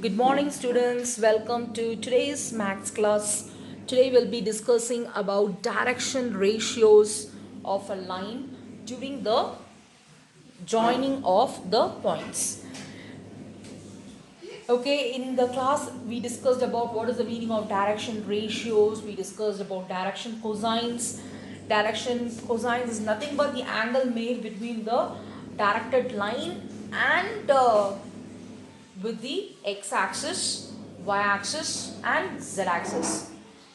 Good morning students, welcome to today's maths class. Today we'll be discussing about direction ratios of a line during the joining of the points. Okay, in the class we discussed about what is the meaning of direction ratios, we discussed about direction cosines. Direction cosines is nothing but the angle made between the directed line and with the x-axis, y-axis and z-axis.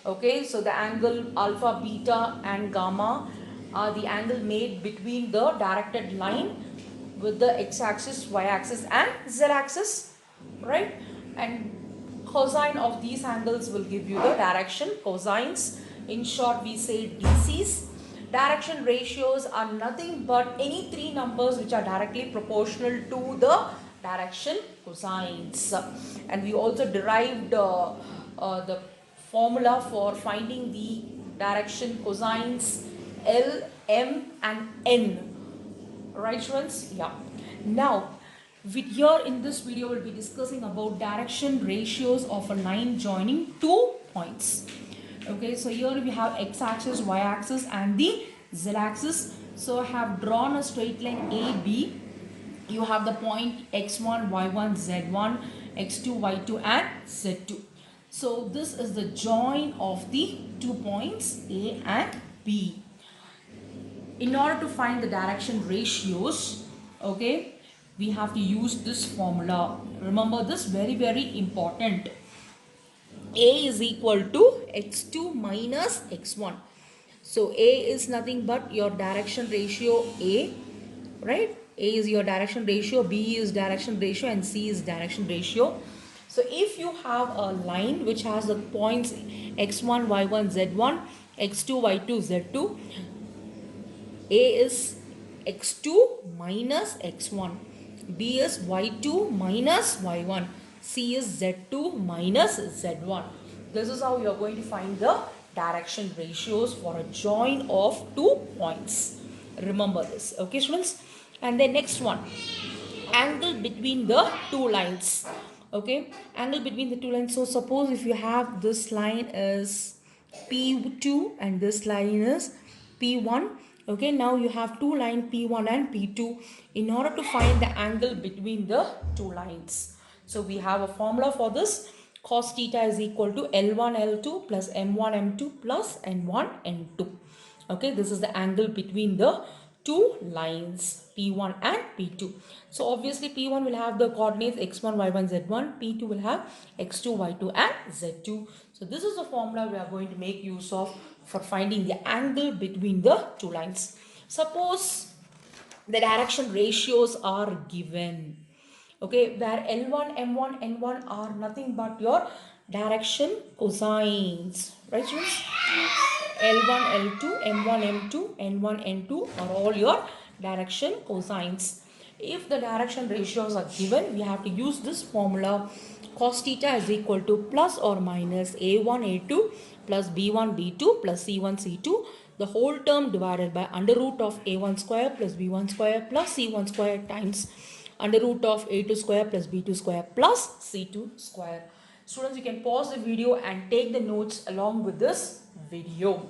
Okay, so the angle alpha, beta and gamma are the angle made between the directed line with the x-axis, y-axis and z-axis, right? And cosine of these angles will give you the direction cosines. In short, we say DCs. Direction ratios are nothing but any three numbers which are directly proportional to the direction cosines. And we also derived the formula for finding the direction cosines L, M and N. Right students? Yeah. Now, here in this video we'll be discussing about direction ratios of a line joining two points. Okay, so here we have x-axis, y-axis and the z-axis. So I have drawn a straight line AB. You have the point x1, y1, z1, x2, y2 and z2. So this is the join of the 2 points A and B. In order to find the direction ratios, okay, we have to use this formula. Remember this, very important. A is equal to x2 minus x1. So A is nothing but your direction ratio A, right? A is your direction ratio, B is direction ratio and C is direction ratio. So if you have a line which has the points x1, y1, z1, x2, y2, z2, A is x2 minus x1, B is y2 minus y1, C is z2 minus z1. This is how you are going to find the direction ratios for a join of 2 points. Remember this, okay students? And then next one, angle between the two lines. Okay, angle between the two lines. So suppose if you have this line is P2 and this line is P1. Okay, now you have two lines P1 and P2 in order to find the angle between the two lines. So we have a formula for this. Cos theta is equal to L1 L2 plus M1 M2 plus N1 N2. Okay, this is the angle between the two lines P1 and P2. So obviously P1 will have the coordinates x1, y1, z1. P2 will have x2, y2 and z2. So this is the formula we are going to make use of for finding the angle between the two lines. Suppose the direction ratios are given. Okay, where L1, M1, N1 are nothing but your direction cosines. Right students? L1, L2, M1, M2, N1, N2 are all your direction cosines. If the direction ratios are given, we have to use this formula. Cos theta is equal to plus or minus A1, A2 plus B1, B2 plus C1, C2. The whole term divided by under root of A1 square plus B1 square plus C1 square times under root of A2 square plus B2 square plus C2 square. Students, you can pause the video and take the notes along with this video.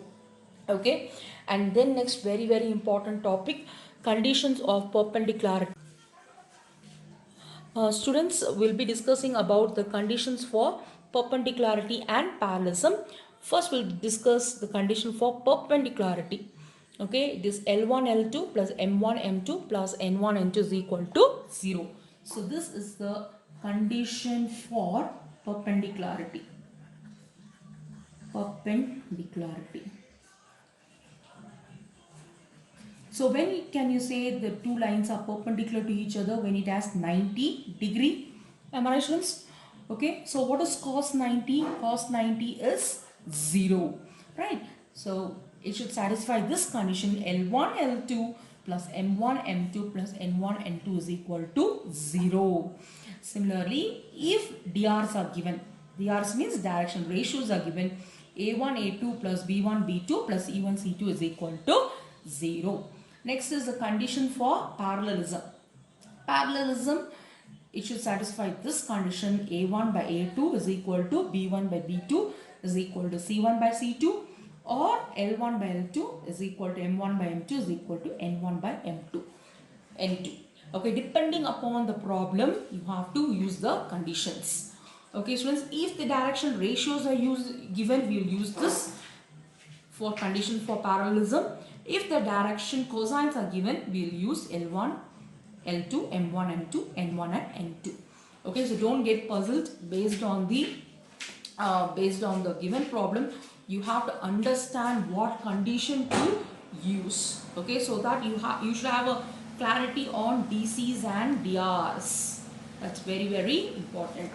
Okay, and then next very important topic, conditions of perpendicularity. Students will be discussing about the conditions for perpendicularity and parallelism. First we'll discuss the condition for perpendicularity. Okay, it is L1 L2 plus M1 M2 plus N1 N2 is equal to 0. So this is the condition for perpendicularity. Perpendicularity. So when can you say the two lines are perpendicular to each other? When it has 90 degree. Am I right students? Okay. So what is cos 90? Cos 90 is 0. Right. So it should satisfy this condition. L1 L2 plus M1 M2 plus N1 N2 is equal to 0. Similarly, if DRs are given, DRs means direction ratios are given. A1 A2 plus B1 B2 plus E1 C2 is equal to 0. Next is the condition for parallelism. Parallelism, it should satisfy this condition: A1 by A2 is equal to B1 by B2 is equal to C1 by C2, or L1 by L2 is equal to M1 by M2 is equal to N1 by N2. Okay, depending upon the problem, you have to use the conditions. Okay, students, if the direction ratios are given, we will use this for condition for parallelism. If the direction cosines are given, we will use L1, L2, M1, M2, N1 and N2. Okay, so don't get puzzled based on the given problem. You have to understand what condition to use. Okay, so that you should have a clarity on DCs and DRs. That's very, very important.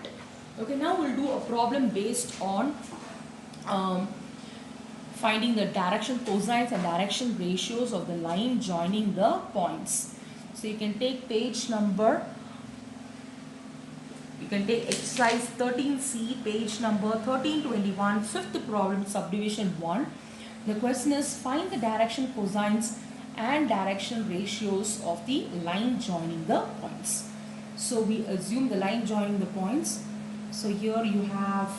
Okay, now we'll do a problem based on finding the direction cosines and direction ratios of the line joining the points. So you can take exercise 13C, page number 1321, fifth problem, subdivision 1. The question is, find the direction cosines and direction ratios of the line joining the points. So we assume the line joining the points. So here you have,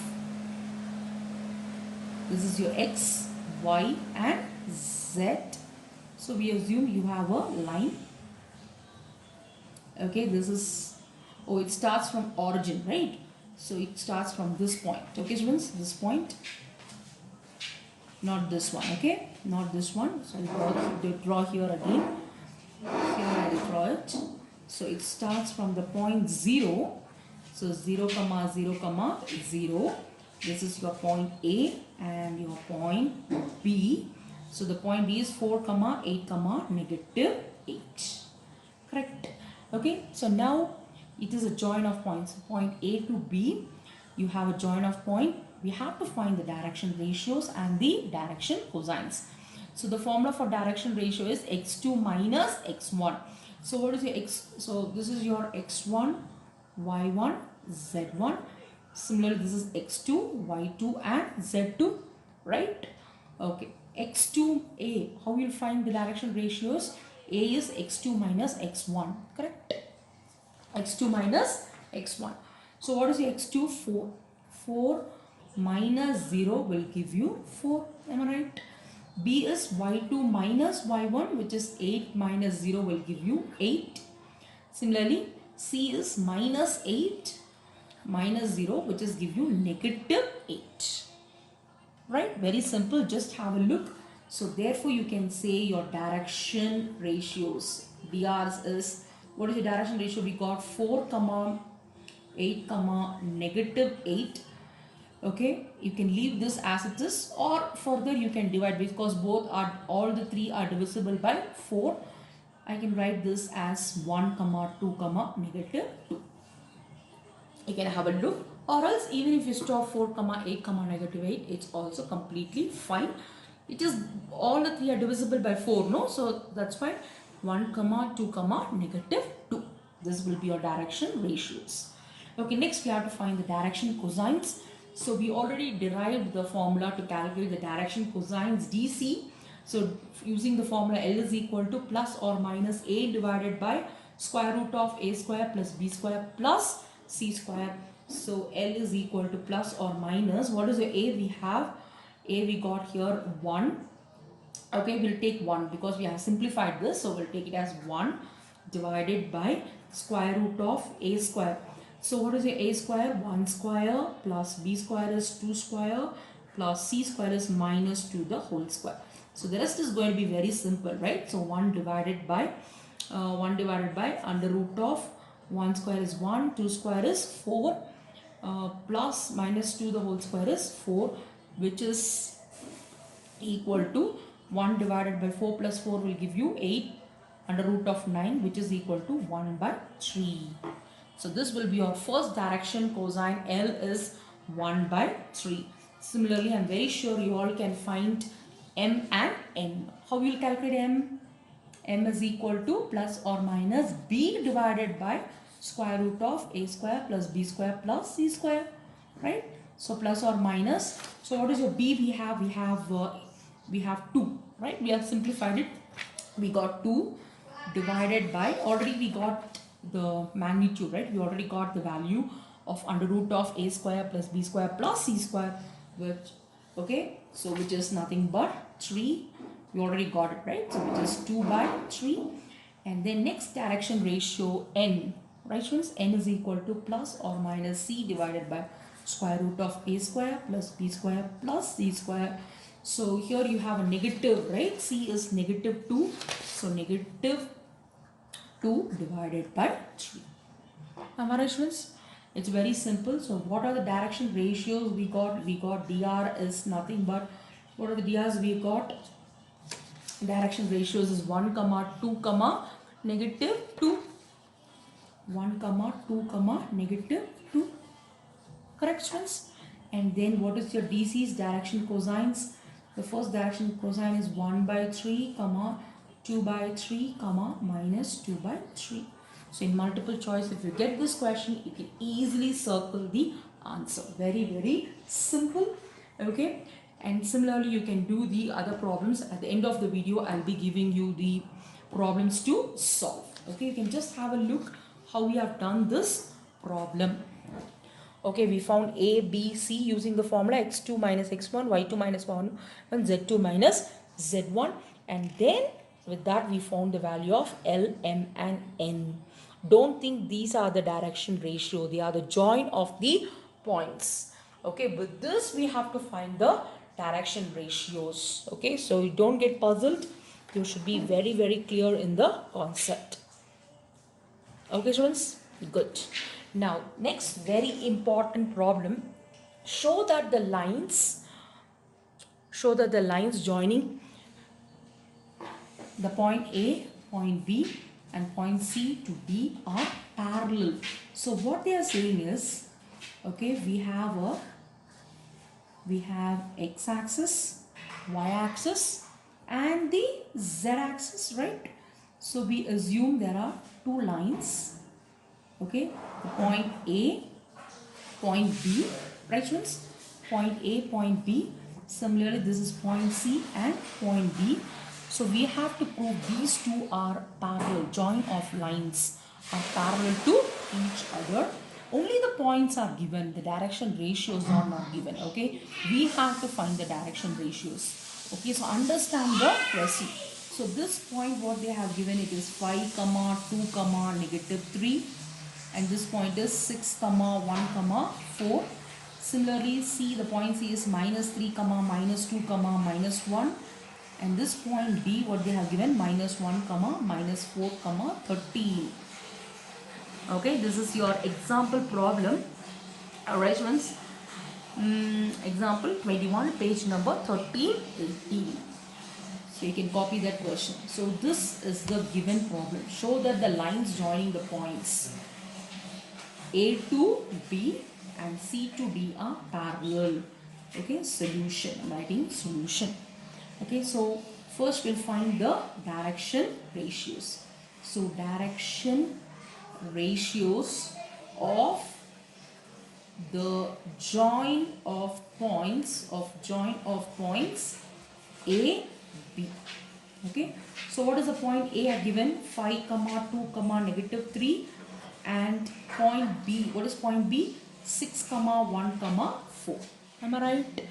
this is your X, Y and Z. So we assume you have a line. Okay, this is, it starts from origin, right? So it starts from this point. Okay, students, this point, not this one. Okay, not this one. So I'll draw here again. Here I will draw it. So it starts from the point 0. So 0, 0, 0. This is your point A and your point B. So the point B is 4, 8, negative 8. Correct. Okay. So now it is a join of points. Point A to B, you have a join of point. We have to find the direction ratios and the direction cosines. So the formula for direction ratio is x2 minus x1. So what is your x? So this is your x1, y1, z1. Similarly, this is x2, y2 and z2, right? Okay. x2a, how will you find the direction ratios? A is x2 minus x1, correct? x2 minus x1. So what is your x2? 4. 4 minus 0 will give you 4. Am I right? B is y2 minus y1, which is 8 minus 0 will give you 8. Similarly, C is minus 8 minus 0, which is give you negative 8. Right? Very simple. Just have a look. So therefore, you can say your direction ratios. DRs is, what is the direction ratio? We got 4, 8, negative 8. Okay, you can leave this as it is, or further you can divide, because all the three are divisible by 4. I can write this as 1, 2, negative 2. You can have a look, or else even if you stop 4, 8, negative 8, it's also completely fine. It is all the three are divisible by 4, no? So that's why 1, 2, negative 2. This will be your direction ratios. Okay, next we have to find the direction cosines. So we already derived the formula to calculate the direction cosines DC. So using the formula, L is equal to plus or minus A divided by square root of A square plus B square plus C square. So L is equal to plus or minus, what is the A we have? A we got here 1. Okay, we'll take 1 because we have simplified this. So we'll take it as 1 divided by square root of A square. So what is your A square? 1 square plus B square is 2 square plus C square is minus 2 the whole square. So the rest is going to be very simple, right? So 1 divided by under root of 1 square is 1, 2 square is 4, plus minus 2 the whole square is 4, which is equal to 1 divided by 4 plus 4 will give you 8 under root of 9, which is equal to 1 by 3. So this will be your first direction cosine. L is 1 by 3. Similarly, I am very sure you all can find M and N. How will you calculate M? M is equal to plus or minus B divided by square root of A square plus B square plus C square, right? So plus or minus. So what is your B? We have 2, right? We have simplified it. We got 2 divided by, already we got the magnitude, right? We already got the value of under root of a square plus b square plus c square, which, okay, so which is nothing but 3. We already got it, right? So which is 2 by 3. And then next direction ratio n, right students? N is equal to plus or minus c divided by square root of a square plus b square plus c square. So here you have a negative, right? C is negative 2. So negative 2 divided by 3. Am I right, students? It's very simple. So what are the direction ratios we got? We got dr is nothing but, what are the drs we got? Direction ratios is 1 comma 2 comma negative 2. 1 comma 2 comma negative 2. Correct, students? And then what is your DC's direction cosines? The first direction cosine is 1 by 3 comma 2 by 3 comma minus 2 by 3. So in multiple choice, if you get this question, you can easily circle the answer. Very, very simple. Okay. And similarly, you can do the other problems. At the end of the video, I'll be giving you the problems to solve. Okay. You can just have a look how we have done this problem. Okay, we found A, B, C using the formula x2 minus x1, y2 minus y1, and z2 minus z1. And then with that we found the value of L, M and N. Don't think these are the direction ratio. They are the join of the points. Okay, with this we have to find the direction ratios. Okay, so you don't get puzzled. You should be very, very clear in the concept. Okay, students? Good. Now, next very important problem. Show that the lines joining the point A, point B and point C to D are parallel. So what they are saying is, okay, we have x-axis, y-axis and the z-axis, right? So we assume there are two lines, okay, the point A, point B, right students? Point A, point B. Similarly, this is point C and point D. So we have to prove these two are parallel. Join of lines are parallel to each other. Only the points are given. The direction ratios are not given. Okay. We have to find the direction ratios. Okay. So understand the recipe. So this point what they have given, it is 5 comma 2 comma negative 3. And this point is 6 comma 1 comma 4. Similarly, C, the point C is minus 3 comma minus 2 comma minus 1. And this point D, what they have given, minus 1 comma minus 4 comma 13. Okay, this is your example problem. Alright, students. Example 21, page number 1318. So you can copy that question. So this is the given problem. Show that the lines joining the points A to B and C to D are parallel. Okay, solution. I'm writing solution. Okay, so first we'll find the direction ratios. So direction ratios of the join of points A, B. Okay, so what is the point A? I have given 5 comma 2 comma negative 3, and point B, what is point B? 6 comma 1 comma 4. Am I right?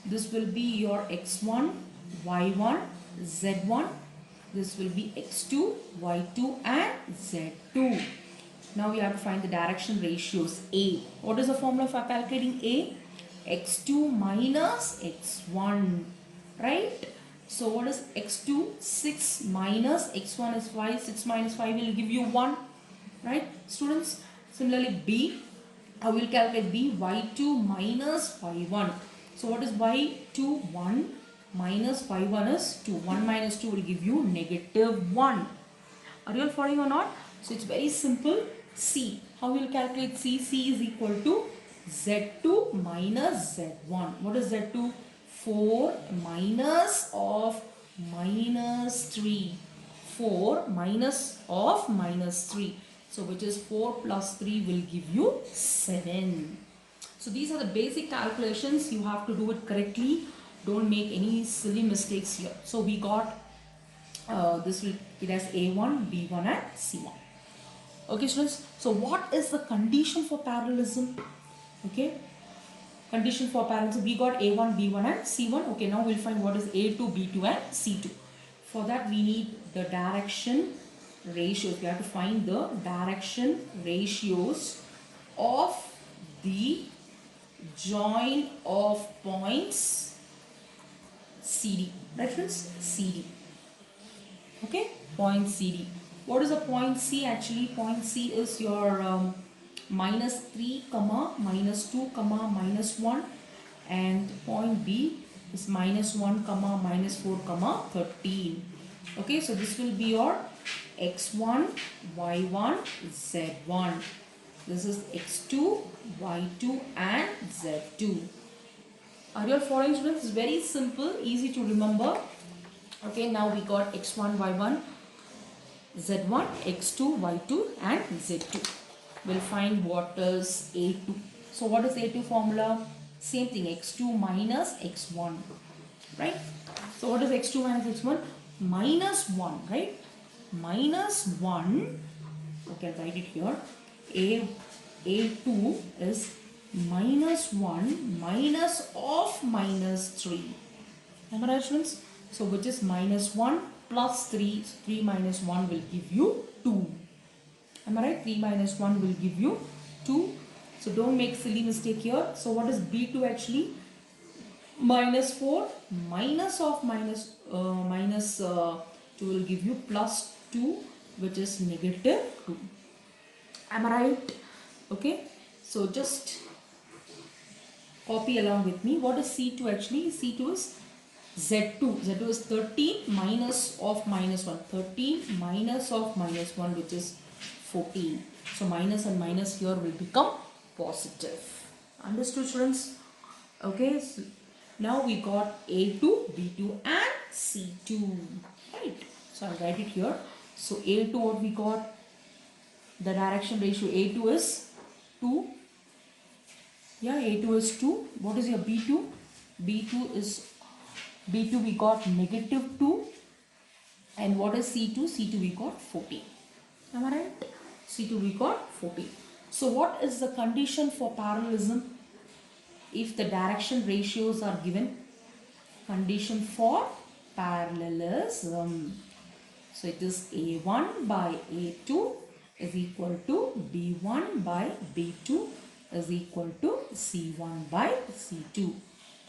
This will be your x1, y1, z1. This will be x2, y2 and z2. Now we have to find the direction ratios. A. What is the formula for calculating A? x2 minus x1. Right? So what is x2? 6 minus x1 is 5. 6 minus 5 will give you 1. Right? Students? Similarly B. How will calculate B? y2 minus y1. So what is y2? 1 minus y1 is 2. 1 minus 2 will give you negative 1. Are you all following or not? So it's very simple. C. How will calculate C? C is equal to z2 minus z1. What is z2? 4 minus of minus 3. 4 minus of minus 3. So which is 4 plus 3 will give you 7. So these are the basic calculations. You have to do it correctly. Don't make any silly mistakes here. So we got this will it has A1, B1 and C1. Okay, students. So what is the condition for parallelism? Okay. Condition for parallelism, we got A1, B1 and C1. Okay, now we'll find what is A2, B2 and C2. For that we need the direction ratios. We have to find the direction ratios of the join of points CD. Reference CD. Okay, point CD. What is a point C? Actually, point C is your -3, -2, -1, and point B is -1, -4, 13. Okay, so this will be your x1, y1, z1. This is x2, y2 and z2. Are you all following, students? It's very simple, easy to remember. Okay, now we got x1, y1, z1, x2, y2 and z2. We'll find what is a2. So what is a2 formula? Same thing, x2 minus x1, right? So what is x2 minus x1? Minus 1, right? Minus 1, okay, I'll write it here. A2 is minus 1 minus of minus 3. Am I right, students? So which is minus 1 plus 3. So 3 minus 1 will give you 2. Am I right? 3 minus 1 will give you 2. So don't make silly mistake here. So what is B2 actually? Minus 4 minus of minus 2 will give you plus 2, which is negative 2. Am I right? Okay. So just copy along with me. What is C2 actually? C2 is Z2. Z2 is 13 minus of minus 1. 13 minus of minus 1, which is 14. So minus and minus here will become positive. Understood, students? Okay. So now we got A2, B2 and C2. Right. So I'll write it here. So A2, what we got? The direction ratio A2 is 2. Yeah, A2 is 2. What is your B2? B2 we got negative 2. And what is C2? C2 we got 14. Am I right? C2 we got 14. So what is the condition for parallelism? If the direction ratios are given, condition for parallelism. So it is A1 by A2 is equal to B1 by B2 is equal to C1 by C2.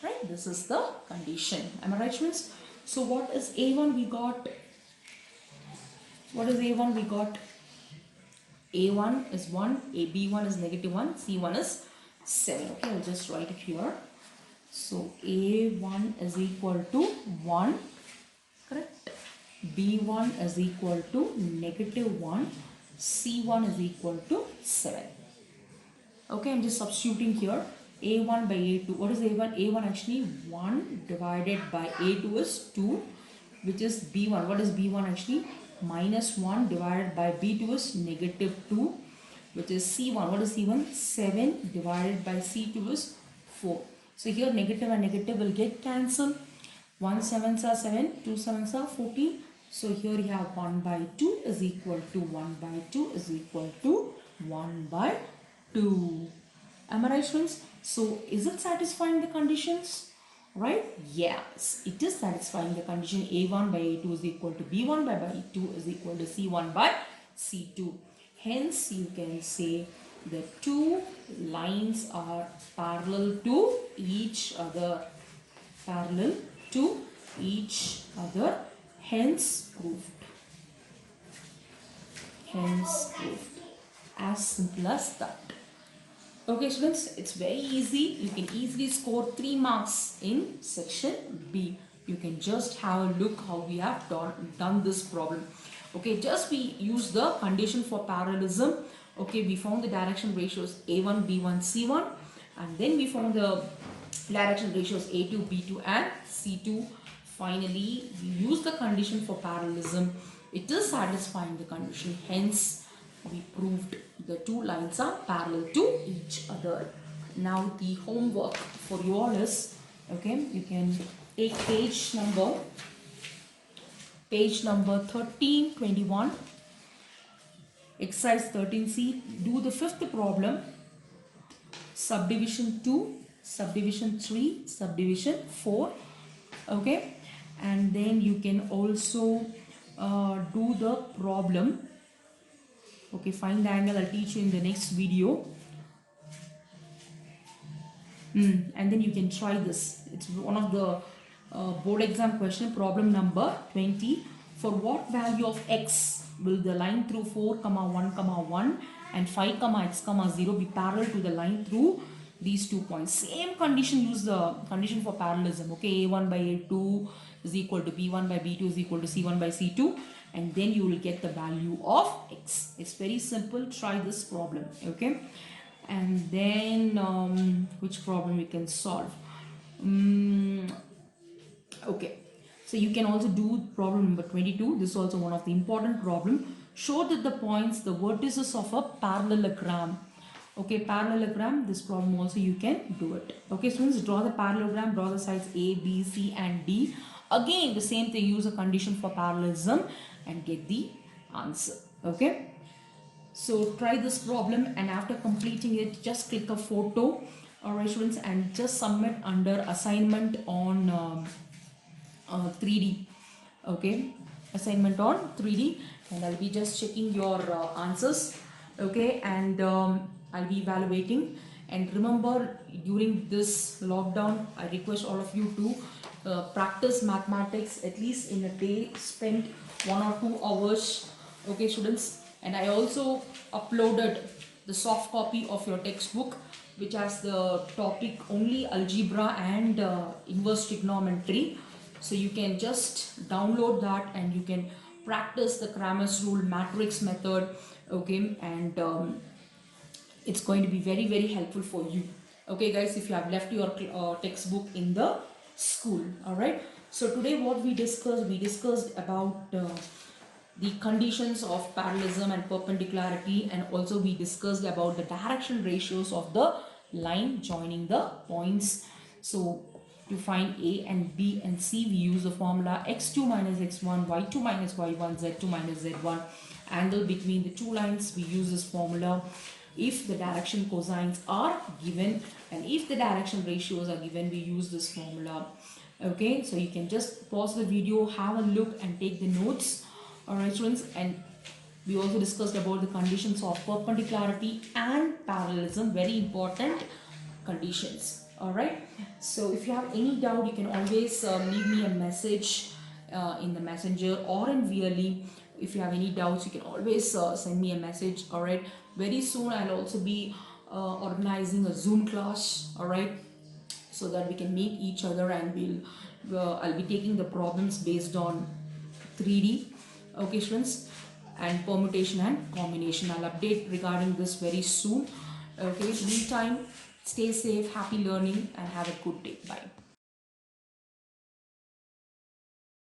Right? This is the condition. Am I right, students? So what is A1 we got? What is A1 we got? A1 is 1, B1 is negative 1, C1 is 7. Okay, I'll just write it here. So A1 is equal to 1, correct? B1 is equal to negative 1, C1 is equal to 7. Okay, I'm just substituting here. A1 by A2. What is A1? A1 actually 1 divided by A2 is 2, which is B1. What is B1 actually? Minus 1 divided by B2 is negative 2, which is C1. What is C1? 7 divided by C2 is 4. So here negative and negative will get cancelled. 1 7s are 7, 2 7s are 14. So here you have 1 by 2 is equal to 1 by 2 is equal to 1 by 2. Am I right, students? So is it satisfying the conditions? Right? Yes, it is satisfying the condition. A1 by A2 is equal to B1 by B2 is equal to C1 by C2. Hence, you can say the two lines are parallel to each other. Parallel to each other. Hence proved. Hence proved. As simple as that. Okay, students, it's very easy. You can easily score 3 marks in section B. You can just have a look how we have done this problem. Okay, just we use the condition for parallelism. Okay, we found the direction ratios A1, B1, C1, and then we found the direction ratios A2, B2 and C2. Finally, we use the condition for parallelism. It is satisfying the condition. Hence, we proved the two lines are parallel to each other. Now the homework for you all is, okay, you can take page number 1321. Exercise 13C, do the fifth problem, subdivision 2, subdivision 3, subdivision 4. Okay, and then you can also do the problem. Okay, find the angle, I'll teach you in the next video. And then you can try this. It's one of the board exam question, problem number 20. For what value of x will the line through 4 comma 1 comma 1 and 5 comma x comma 0 be parallel to the line through these 2 points? Same condition, use the condition for parallelism. Okay, a1 by a2 is equal to b1 by b2 is equal to c1 by c2, and then you will get the value of x. It's very simple. Try this problem. Okay, and then which problem we can solve? Okay, so you can also do problem number 22. This is also one of the important problem. Show that the points, the vertices of a parallelogram. Okay, parallelogram, this problem also you can do it. Okay, students, draw the parallelogram, draw the sides A, B, C and D. Again, the same thing, use a condition for parallelism and get the answer. Okay, so try this problem, and after completing it, just click a photo, alright students, and just submit under assignment on 3D. Okay, assignment on 3D, and I'll be just checking your answers. Okay, and I'll be evaluating. And remember, during this lockdown, I request all of you to practice mathematics at least in a day. Spend 1 or 2 hours. Okay, students. And I also uploaded the soft copy of your textbook, which has the topic only algebra and inverse trigonometry. So you can just download that and you can practice the Cramer's rule, matrix method. Okay, and it's going to be very, very helpful for you. Okay guys, if you have left your textbook in the school. All right, so today what we discussed about the conditions of parallelism and perpendicularity, and also we discussed about the direction ratios of the line joining the points. So to find A and B and C, we use the formula x2 minus x1, y2 minus y1, z2 minus z1. Angle between the two lines, we use this formula if the direction cosines are given, and if the direction ratios are given, we use this formula. Okay, so you can just pause the video, have a look and take the notes. Alright students, and we also discussed about the conditions of perpendicularity and parallelism, very important conditions. Alright, so if you have any doubt, you can always leave me a message in the messenger or in VLE. If you have any doubts, you can always send me a message. Alright, very soon I'll also be organizing a Zoom class, alright, so that we can meet each other, and I'll be taking the problems based on 3D. Okay students, and permutation and combination. I'll update regarding this very soon. Okay, meantime, stay safe, happy learning, and have a good day. Bye.